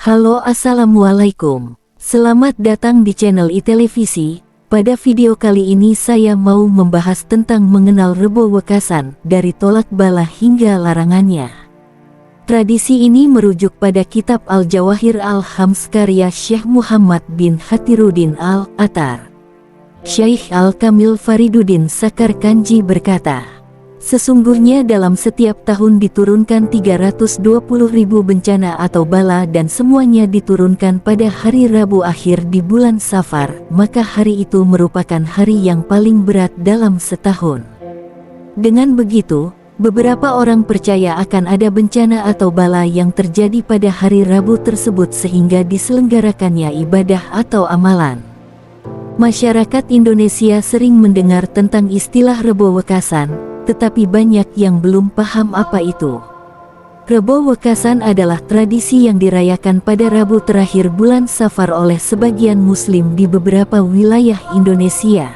Halo, assalamualaikum. Selamat datang di channel iTelevisi. Pada video kali ini saya mau membahas tentang mengenal Rebo Wekasan dari tolak bala hingga larangannya. Tradisi ini merujuk pada kitab Al-Jawahir Al-Hams karya Syekh Muhammad bin Hatiruddin Al-Attar. Syekh Al-Kamil Fariduddin Sakarkanji berkata, sesungguhnya dalam setiap tahun diturunkan 320.000 bencana atau bala dan semuanya diturunkan pada hari Rabu akhir di bulan Safar, maka hari itu merupakan hari yang paling berat dalam setahun. Dengan begitu, beberapa orang percaya akan ada bencana atau bala yang terjadi pada hari Rabu tersebut sehingga diselenggarakannya ibadah atau amalan. Masyarakat Indonesia sering mendengar tentang istilah Rebo Wekasan, tetapi banyak yang belum paham apa itu. Rebo Wekasan adalah tradisi yang dirayakan pada Rabu terakhir bulan Safar oleh sebagian Muslim di beberapa wilayah Indonesia.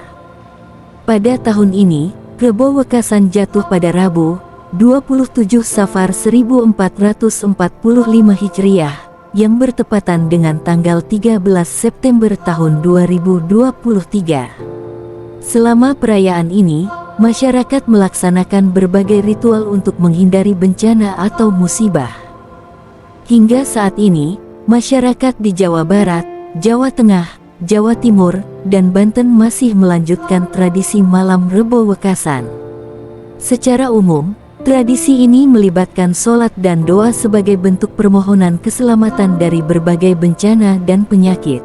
Pada tahun ini, Rebo Wekasan jatuh pada Rabu, 27 Safar 1445 Hijriah, yang bertepatan dengan tanggal 13 September tahun 2023. Selama perayaan ini, masyarakat melaksanakan berbagai ritual untuk menghindari bencana atau musibah. Hingga saat ini, masyarakat di Jawa Barat, Jawa Tengah, Jawa Timur, dan Banten masih melanjutkan tradisi malam Rebo Wekasan. Secara umum, tradisi ini melibatkan sholat dan doa sebagai bentuk permohonan keselamatan dari berbagai bencana dan penyakit.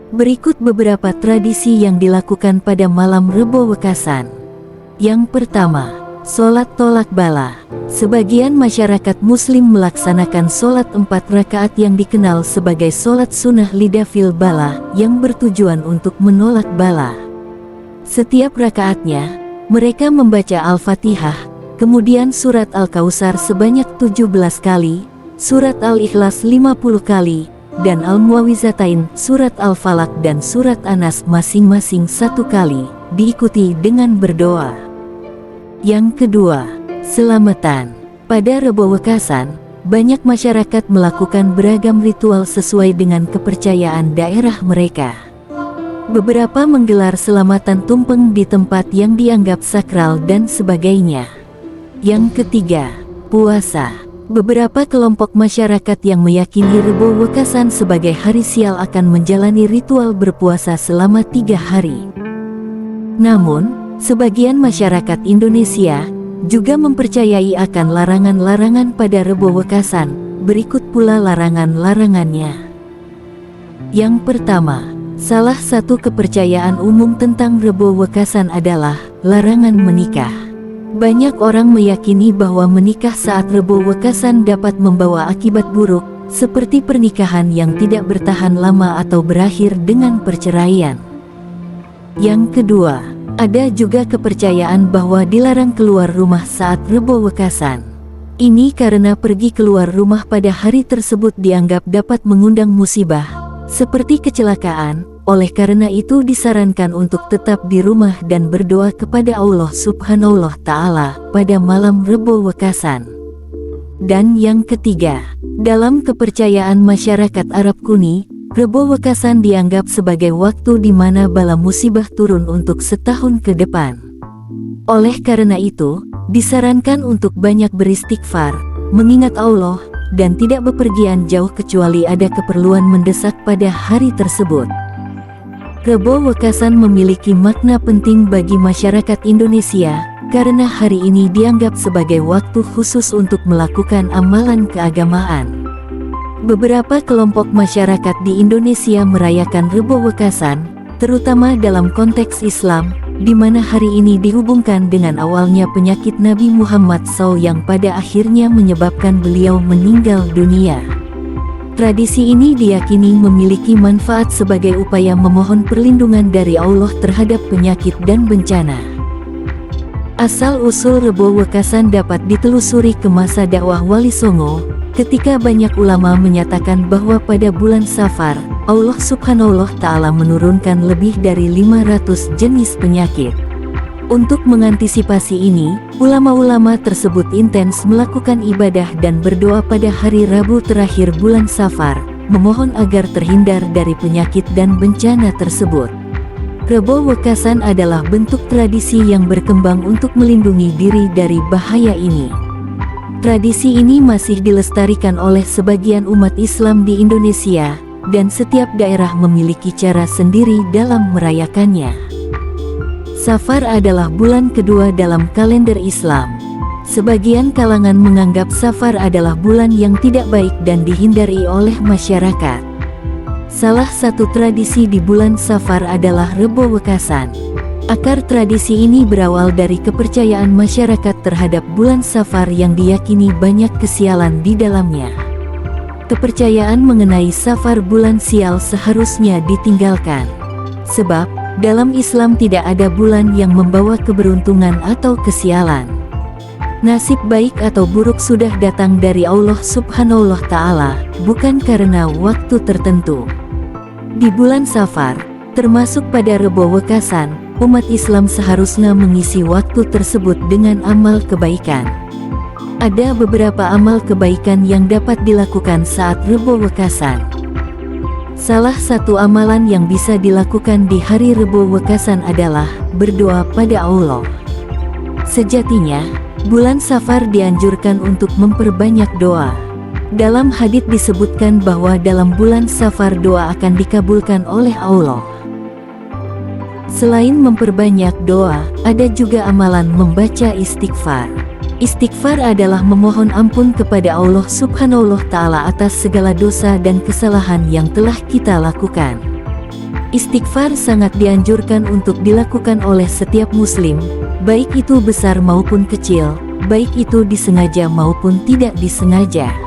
Berikut beberapa tradisi yang dilakukan pada malam Rebo Wekasan. Yang pertama, sholat tolak bala. Sebagian masyarakat Muslim melaksanakan sholat 4 rakaat yang dikenal sebagai sholat sunnah lidafil bala, yang bertujuan untuk menolak bala. Setiap rakaatnya, mereka membaca Al-Fatihah, kemudian surat Al-Kautsar sebanyak 17 kali, surat Al-Ikhlas 50 kali, dan Al-Muawwizatain, surat Al-Falaq dan surat An-Nas masing-masing 1 kali, diikuti dengan berdoa. Yang kedua, selamatan. Pada Rebo Wekasan, banyak masyarakat melakukan beragam ritual sesuai dengan kepercayaan daerah mereka. Beberapa menggelar selamatan tumpeng di tempat yang dianggap sakral dan sebagainya. Yang ketiga, puasa. Beberapa kelompok masyarakat yang meyakini Rebo Wekasan sebagai hari sial akan menjalani ritual berpuasa selama 3 hari. Namun, sebagian masyarakat Indonesia juga mempercayai akan larangan-larangan pada Rebo Wekasan. Berikut pula larangan-larangannya. Yang pertama, salah satu kepercayaan umum tentang Rebo Wekasan adalah larangan menikah. Banyak orang meyakini bahwa menikah saat Rebo Wekasan dapat membawa akibat buruk, seperti pernikahan yang tidak bertahan lama atau berakhir dengan perceraian. Yang kedua, ada juga kepercayaan bahwa dilarang keluar rumah saat Rebo Wekasan. Ini karena pergi keluar rumah pada hari tersebut dianggap dapat mengundang musibah, seperti kecelakaan. Oleh karena itu disarankan untuk tetap di rumah dan berdoa kepada Allah Subhanahu wa Ta'ala pada malam Rebo Wekasan. Dan yang ketiga, dalam kepercayaan masyarakat Arab Kuni, Rebo Wekasan dianggap sebagai waktu di mana bala musibah turun untuk setahun ke depan. Oleh karena itu, disarankan untuk banyak beristighfar, mengingat Allah, dan tidak bepergian jauh kecuali ada keperluan mendesak pada hari tersebut. Rebo Wekasan memiliki makna penting bagi masyarakat Indonesia, karena hari ini dianggap sebagai waktu khusus untuk melakukan amalan keagamaan. Beberapa kelompok masyarakat di Indonesia merayakan Rebo Wekasan, terutama dalam konteks Islam, di mana hari ini dihubungkan dengan awalnya penyakit Nabi Muhammad SAW yang pada akhirnya menyebabkan beliau meninggal dunia. Tradisi ini diyakini memiliki manfaat sebagai upaya memohon perlindungan dari Allah terhadap penyakit dan bencana. Asal-usul Rebo Wekasan dapat ditelusuri ke masa dakwah Wali Songo, ketika banyak ulama menyatakan bahwa pada bulan Safar, Allah Subhanahu wa Ta'ala menurunkan lebih dari 500 jenis penyakit. Untuk mengantisipasi ini, ulama-ulama tersebut intens melakukan ibadah dan berdoa pada hari Rabu terakhir bulan Safar, memohon agar terhindar dari penyakit dan bencana tersebut. Rebo Wekasan adalah bentuk tradisi yang berkembang untuk melindungi diri dari bahaya ini. Tradisi ini masih dilestarikan oleh sebagian umat Islam di Indonesia, dan setiap daerah memiliki cara sendiri dalam merayakannya. Safar adalah bulan kedua dalam kalender Islam. Sebagian kalangan menganggap Safar adalah bulan yang tidak baik dan dihindari oleh masyarakat. Salah satu tradisi di bulan Safar adalah Rebo Wekasan. Akar tradisi ini berawal dari kepercayaan masyarakat terhadap bulan Safar yang diyakini banyak kesialan di dalamnya. Kepercayaan mengenai Safar bulan sial seharusnya ditinggalkan. Sebab, dalam Islam tidak ada bulan yang membawa keberuntungan atau kesialan. Nasib baik atau buruk sudah datang dari Allah Subhanahu wa Ta'ala, bukan karena waktu tertentu. Di bulan Safar, termasuk pada Rebo Wekasan, umat Islam seharusnya mengisi waktu tersebut dengan amal kebaikan. Ada beberapa amal kebaikan yang dapat dilakukan saat Rebo Wekasan. Salah satu amalan yang bisa dilakukan di hari Rebo Wekasan adalah berdoa pada Allah. Sejatinya, bulan Safar dianjurkan untuk memperbanyak doa. Dalam hadits disebutkan bahwa dalam bulan Safar doa akan dikabulkan oleh Allah. Selain memperbanyak doa, ada juga amalan membaca istighfar. Istighfar adalah memohon ampun kepada Allah Subhanahu wa Ta'ala atas segala dosa dan kesalahan yang telah kita lakukan. Istighfar sangat dianjurkan untuk dilakukan oleh setiap muslim, baik itu besar maupun kecil, baik itu disengaja maupun tidak disengaja.